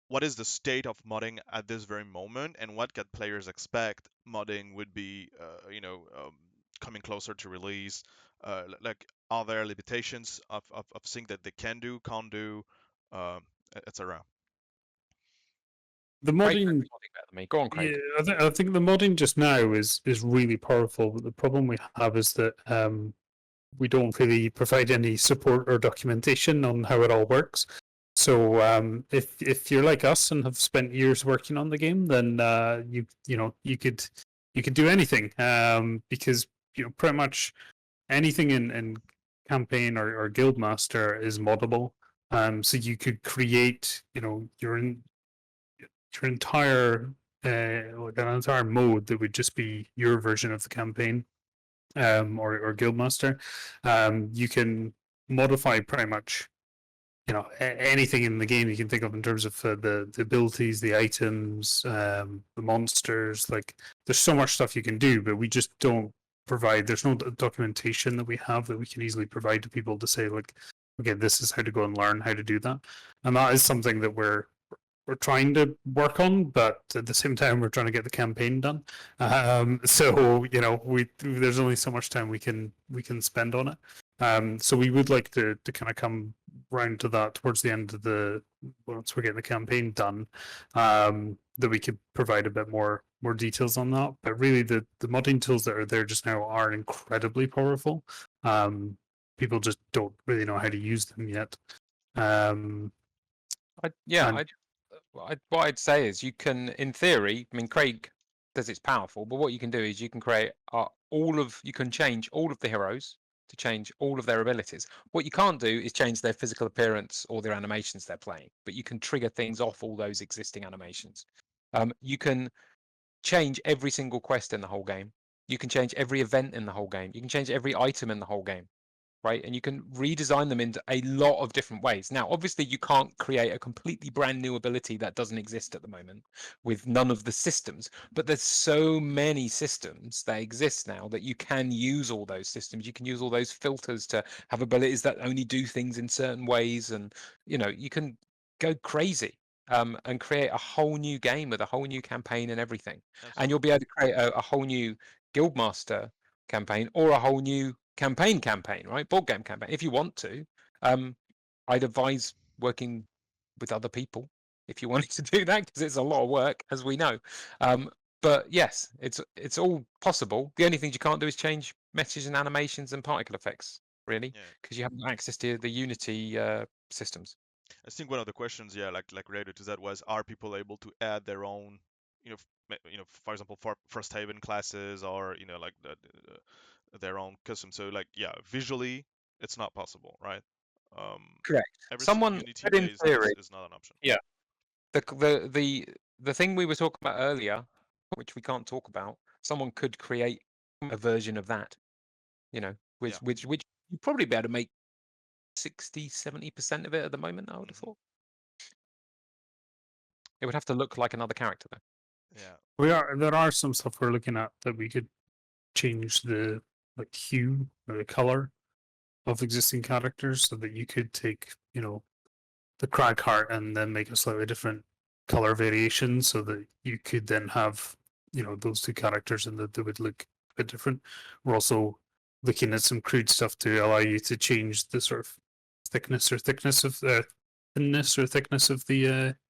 what is the state of modding at this very moment, and what can players expect modding would be coming closer to release? Like, are there limitations of things that they can do, can't do, etc.? The modding, better than me. Go on, Craig. Yeah, I think the modding just now is really powerful. But the problem we have is that we don't really provide any support or documentation on how it all works. So if you're like us and have spent years working on the game, then you could do anything, because pretty much anything in campaign or Guildmaster is moddable. So you could create your entire like an entire mode that would just be your version of the campaign, or Guildmaster. You can modify pretty much anything in the game you can think of in terms of the abilities, the items, the monsters. Like there's so much stuff you can do, but we just don't provide. There's no documentation that we have that we can easily provide to people to say like, okay, this is how to go and learn how to do that, and that is something that we're trying to work on, but at the same time we're trying to get the campaign done. So there's only so much time we can spend on it. So we would like to kind of come round to that towards the end of once we're getting the campaign done, that we could provide a bit more details on that. But really, the modding tools that are there just now are incredibly powerful. People just don't really know how to use them yet. What I'd say is you can, in theory, I mean, Craig says it's powerful, but what you can do is you can create you can change all of the heroes to change all of their abilities. What you can't do is change their physical appearance or their animations they're playing, but you can trigger things off all those existing animations. You can change every single quest in the whole game. You can change every event in the whole game. You can change every item in the whole game. Right, and you can redesign them into a lot of different ways. Now, obviously, you can't create a completely brand new ability that doesn't exist at the moment with none of the systems, but there's so many systems that exist now that you can use all those systems. You can use all those filters to have abilities that only do things in certain ways, and you can go crazy, and create a whole new game with a whole new campaign and everything. And you'll be able to create a whole new Guildmaster campaign or a whole new campaign, right? Board game campaign. If you want to, I'd advise working with other people if you wanted to do that, because it's a lot of work, as we know. But yes, it's all possible. The only things you can't do is change messages and animations and particle effects, really, because you haven't access to the Unity systems. I think one of the questions, like related to that was, are people able to add their own, for example, for Frosthaven classes, or like their own custom. So like, visually, it's not possible, right? Correct. Everything Someone Unity in based theory, is not an option. yeah. The thing we were talking about earlier, which we can't talk about, someone could create a version of that, which you'd probably be able to make 60-70% of it at the moment, I would have thought. It would have to look like another character, though. Yeah. There are some stuff we're looking at that we could change the hue or the color of existing characters, so that you could take the Cragheart and then make a slightly different color variation, so that you could then have those two characters and that they would look a bit different. We're also looking at some crude stuff to allow you to change the sort of thickness or thickness of the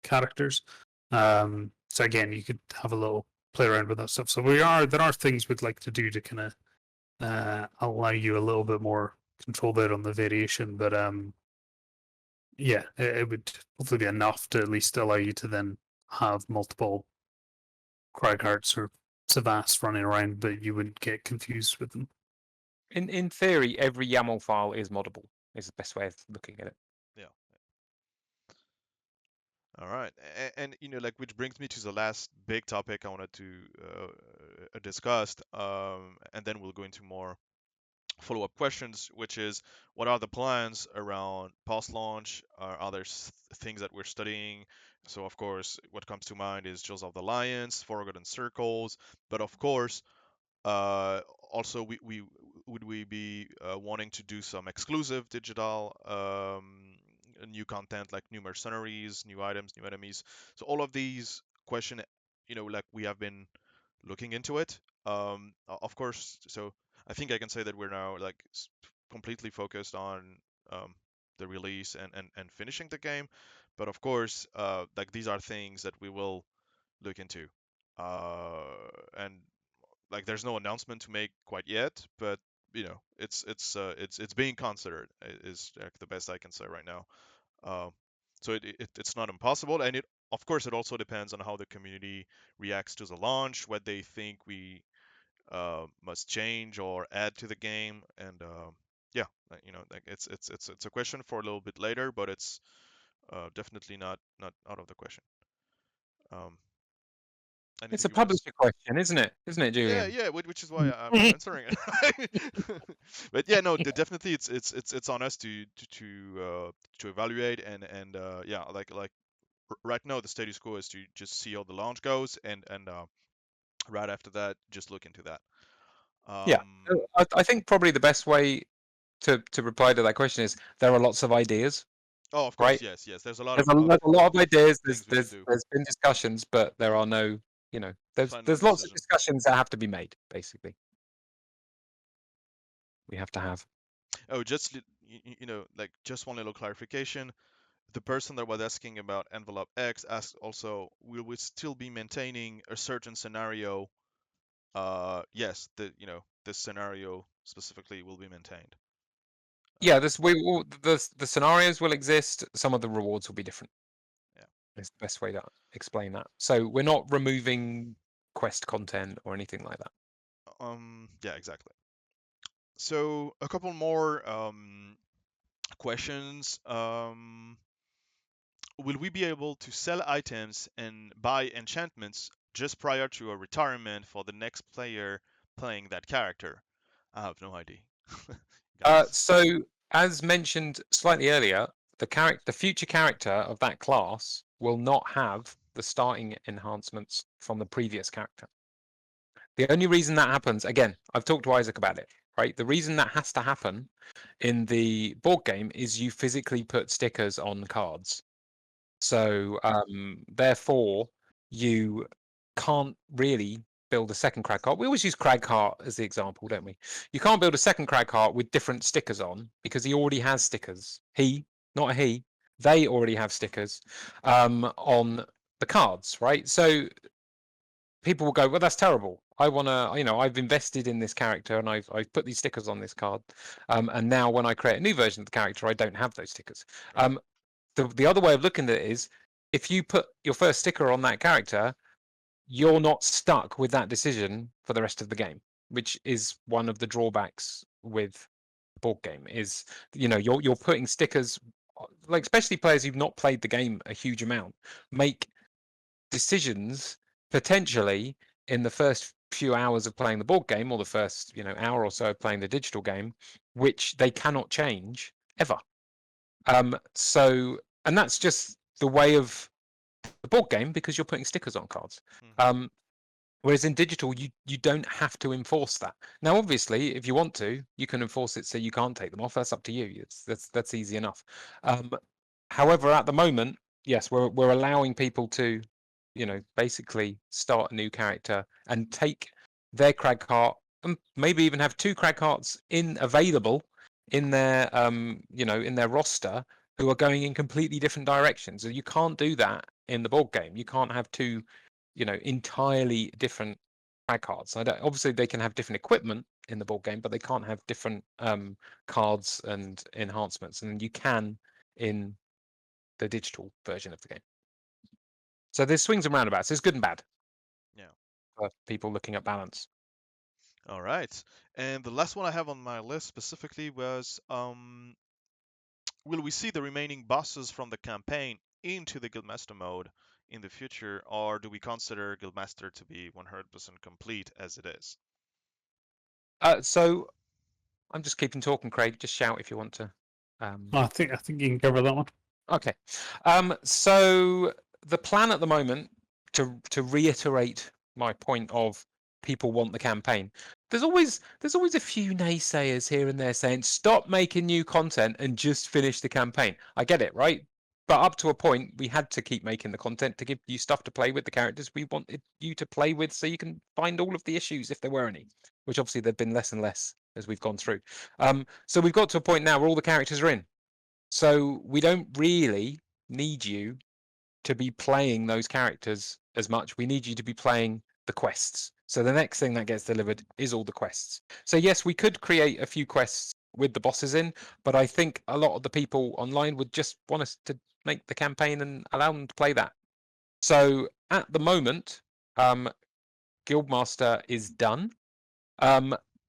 characters. So again, you could have a little play around with that stuff. So there are things we'd like to do to kind of allow you a little bit more control there on the variation, but it would hopefully be enough to at least allow you to then have multiple Craghearts or Savas running around, but you wouldn't get confused with them. In theory, every YAML file is moddable, is the best way of looking at it. Yeah. All right, and like, which brings me to the last big topic I wanted to discuss, and then we'll go into more follow-up questions, which is, what are the plans around post-launch? Are there things that we're studying? So of course, what comes to mind is Jewels of the Alliance, Forgotten Circles, but of course, also we would we be wanting to do some exclusive digital new content, like new mercenaries, new items, new enemies. So all of these question, like, we have been looking into it. Of course, so I think I can say that we're now like completely focused on the release and finishing the game. But of course, like, these are things that we will look into. And like, there's no announcement to make quite yet, but it's being considered is like the best I can say right now. So it's not impossible, and it of course it also depends on how the community reacts to the launch, what they think we must change or add to the game, and yeah, like it's a question for a little bit later, but it's definitely not out of the question. Um, It's anything a you want to? publisher question, isn't it? Isn't it, Yeah, Julian? yeah, which is why I'm answering it. But yeah, no, definitely it's on us to evaluate and yeah, like right now the status quo is to just see how the launch goes and right after that just look into that. Yeah. Um, I think probably the best way to reply to that question is there are lots of ideas, oh, of course, right? yes, yes. There's a lot There's a lot of ideas. things we could do. There's been discussions, but there are no, Final there's lots of decision. discussions that have to be made. Basically, we have to have. Oh, just like just one little clarification. The person that was asking about envelope X asked also, will we still be maintaining a certain scenario? Yes, this scenario specifically will be maintained. Yeah, the scenarios will exist. Some of the rewards will be different. Yeah. Is the best way to explain that. So we're not removing quest content or anything like that. Yeah, exactly. So a couple more questions. Will we be able to sell items and buy enchantments just prior to a retirement for the next player playing that character? I have no idea. Guys. So as mentioned slightly earlier, the future character of that class will not have the starting enhancements from the previous character. The only reason that happens, again, I've talked to Isaac about it, right? The reason that has to happen in the board game is you physically put stickers on cards. So therefore, you can't really build a second crag cart. We always use crag cart as the example, don't we? You can't build a second crag cart with different stickers on because he already has stickers. Not a he. They already have stickers on the cards, right? So people will go, well, that's terrible. I want to, I've invested in this character and I've put these stickers on this card. And now when I create a new version of the character, I don't have those stickers. Right. The other way of looking at it is if you put your first sticker on that character, you're not stuck with that decision for the rest of the game, which is one of the drawbacks with board game is you're putting stickers, like especially players who've not played the game a huge amount make decisions potentially in the first few hours of playing the board game or the first hour or so of playing the digital game which they cannot change ever. So, and that's just the way of the board game because you're putting stickers on cards. Mm-hmm. Whereas in digital, you don't have to enforce that. Now, obviously, if you want to, you can enforce it so you can't take them off. That's up to you. That's easy enough. However, at the moment, yes, we're allowing people to, basically start a new character and take their crag cart and maybe even have two crag carts available in their in their roster who are going in completely different directions. So you can't do that in the board game. You can't have two entirely different crag cards. Obviously they can have different equipment in the board game, but they can't have different cards and enhancements, and you can in the digital version of the game. So there's swings and roundabouts. There's good and bad. Yeah. For people looking at balance. All right. And the last one I have on my list specifically was will we see the remaining bosses from the campaign into the Guildmaster mode in the future, or do we consider Guildmaster to be 100% complete as it is? So I'm just keeping talking, Craig. Just shout if you want to. I think you can cover that one. Okay. So the plan at the moment, to reiterate my point of people want the campaign, there's always a few naysayers here and there saying stop making new content and just finish the campaign. I get it, right? But up to a point, we had to keep making the content to give you stuff to play with, the characters we wanted you to play with, so you can find all of the issues if there were any, which obviously there've been less and less as we've gone through. So we've got to a point now where all the characters are in. So we don't really need you to be playing those characters as much. We need you to be playing the quests. So the next thing that gets delivered is all the quests. So yes, we could create a few quests with the bosses in, but I think a lot of the people online would just want us to make the campaign and allow them to play that. So at the moment, Guildmaster is done.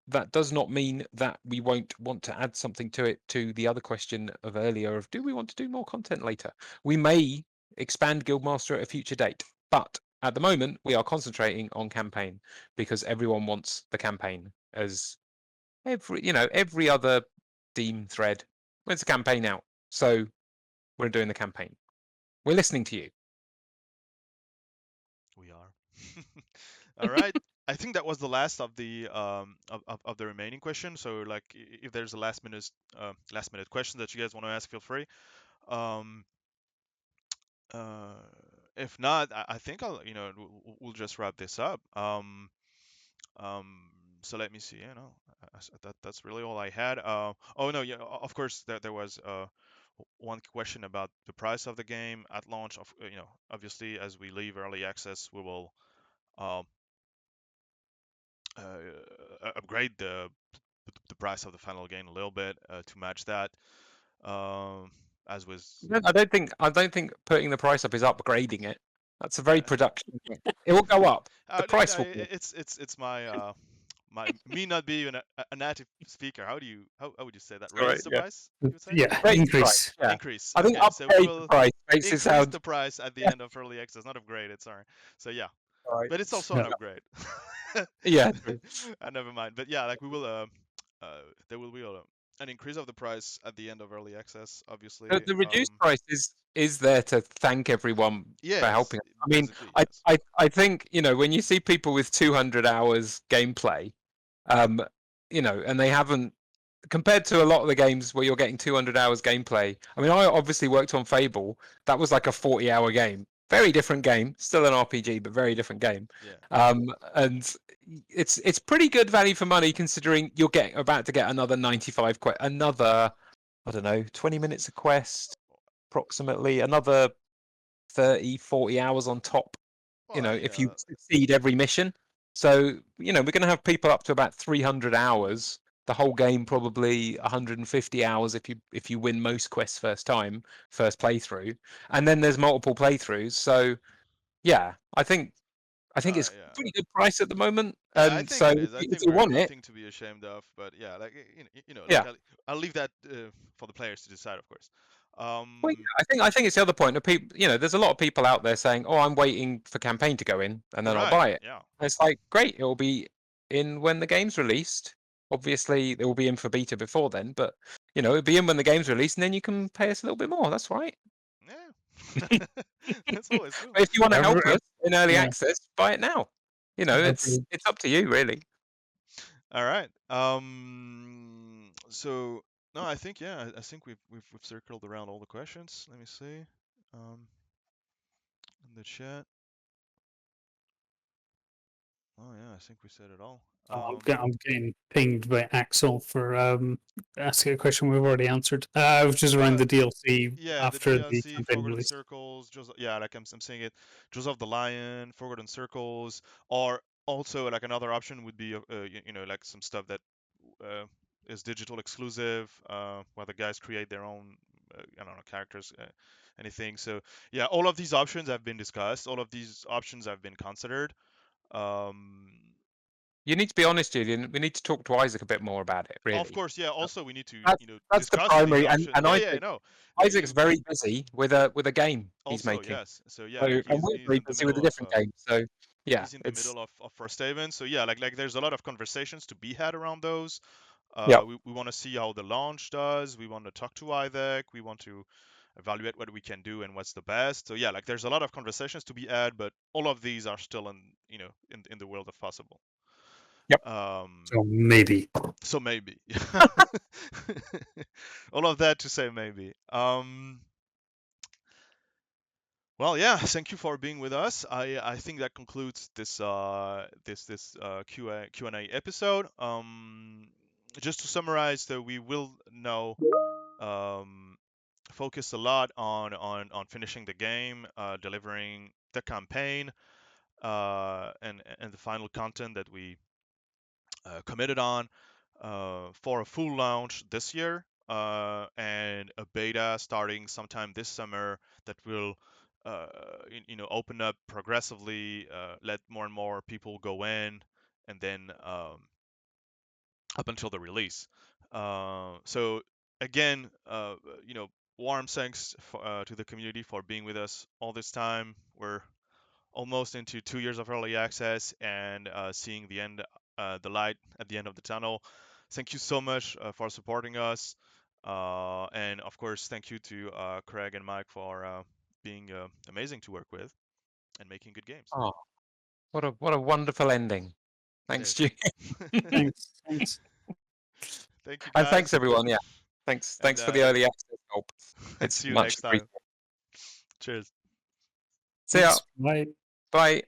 That does not mean that we won't want to add something to it, to the other question of earlier of do we want to do more content later? We may expand Guildmaster at a future date, but at the moment we are concentrating on campaign because everyone wants the campaign, as every other Steam thread. When's the campaign out? So we're doing the campaign. We're listening to you. We are. All right. I think that was the last of the of the remaining questions. So like, if there's a last minute question that you guys want to ask, feel free. Um, uh, if not, I think we'll just wrap this up. Um, so let me see. That's really all I had. Oh no, yeah, of course there was one question about the price of the game at launch. Obviously, as we leave early access, we will um, upgrade the price of the final game a little bit to match that. As was. I don't think putting the price up is upgrading it. That's a very Yeah. production. It will go up. The price No, will go up. it's my me not being a native speaker. How would you say that? All right, Raise the yeah. price, you would say? Yeah, Raise the price. increase. Yeah. Increase. I think Okay, so we upgrade the will price makes it increase sound. the price at the Yeah. end of early access, not upgrade it. Sorry. So yeah, All right. but it's also an Yeah. upgrade. Yeah. True. Never mind. But yeah, like we will there will be an increase of the price at the end of early access, obviously. The reduced price is there to thank everyone for Yes, helping. I mean, basically I, yes. I I think when you see people with 200 hours gameplay, um, and they haven't, compared to a lot of the games where you're getting 200 hours gameplay. I mean, I obviously worked on Fable. That was like a 40-hour game. Very different game, still an RPG, but very different game. Yeah. And it's pretty good value for money considering you're about to get another 95 another, I don't know, 20 minutes of quest, approximately another 30, 40 hours on top, Well, if you yeah. succeed every mission. So, we're going to have people up to about 300 hours. The whole game probably 150 hours if you win most quests first playthrough, and then there's multiple playthroughs. So, yeah, I think it's Yeah. pretty good price at the moment, Yeah, I and think so it is. I if think you we're want it, nothing to be ashamed of, but yeah, like like yeah. I'll leave that for the players to decide, of course. Well, yeah, I think it's the other point that people, there's a lot of people out there saying, "Oh, I'm waiting for campaign to go in, and then I'll Right, buy it." yeah, And it's like, great, it will be in when the game's released. Obviously, it will be in for beta before then, but it'll be in when the game's released, and then you can pay us a little bit more. That's right. yeah. That's always true. But if you want to Every, help us in early yeah, access, buy it now. It's every, it's up to you, really. All right. So no, I think yeah, I think we've circled around all the questions. Let me see. In the chat. Oh yeah, I think we said it all. I'm getting pinged by Axel for asking a question we've already answered. Which is around Uh, the DLC Yeah, the after the DLC, campaign Forgotten release. Circles, yeah, like I'm saying it, Joseph the Lion, Forgotten Circles, or also like another option would be, like some stuff that uh, is digital exclusive, where the guys create their own, I don't know, characters, anything. So yeah, all of these options have been discussed. All of these options have been considered. Um, You need to be honest, Julian. We need to talk to Isaac a bit more about it, of really. course, yeah. Also, we need to, That's the discuss these primary, and options. and Yeah, yeah, Isaac no. Like, Isaac's very busy with a game he's also, making. yes. So So, yeah, like and we're he's very in the busy with middle a of different game. So, yeah, he's in the it's middle of Frosthaven. So yeah, like there's a lot of conversations to be had around those. yeah. We want to see how the launch does. We want to talk to Isaac. We want to evaluate what we can do and what's the best. So yeah, like there's a lot of conversations to be had, but all of these are still in the world of possible. Yep. Um, So maybe. so maybe. All of that to say maybe. Well, yeah, thank you for being with us. I think that concludes this Q&A episode. Just to summarize, that we will now um, focus a lot on finishing the game, delivering the campaign, and the final content that we committed on for a full launch this year and a beta starting sometime this summer that will open up progressively, let more and more people go in, and then up until the release. So again, warm thanks to the community for being with us all this time. We're almost into 2 years of early access and seeing the light at the end of the tunnel. Thank you so much for supporting us, and of course, thank you to Craig and Mike for being amazing to work with and making good games. Oh, what a wonderful ending. Thanks, Stu. Thanks. Thanks. Thank you, And guys. thanks everyone. Yeah. Thanks And, for the early access help. It's see you much next time. appreciated. Cheers. See ya. Thanks. Bye. Bye.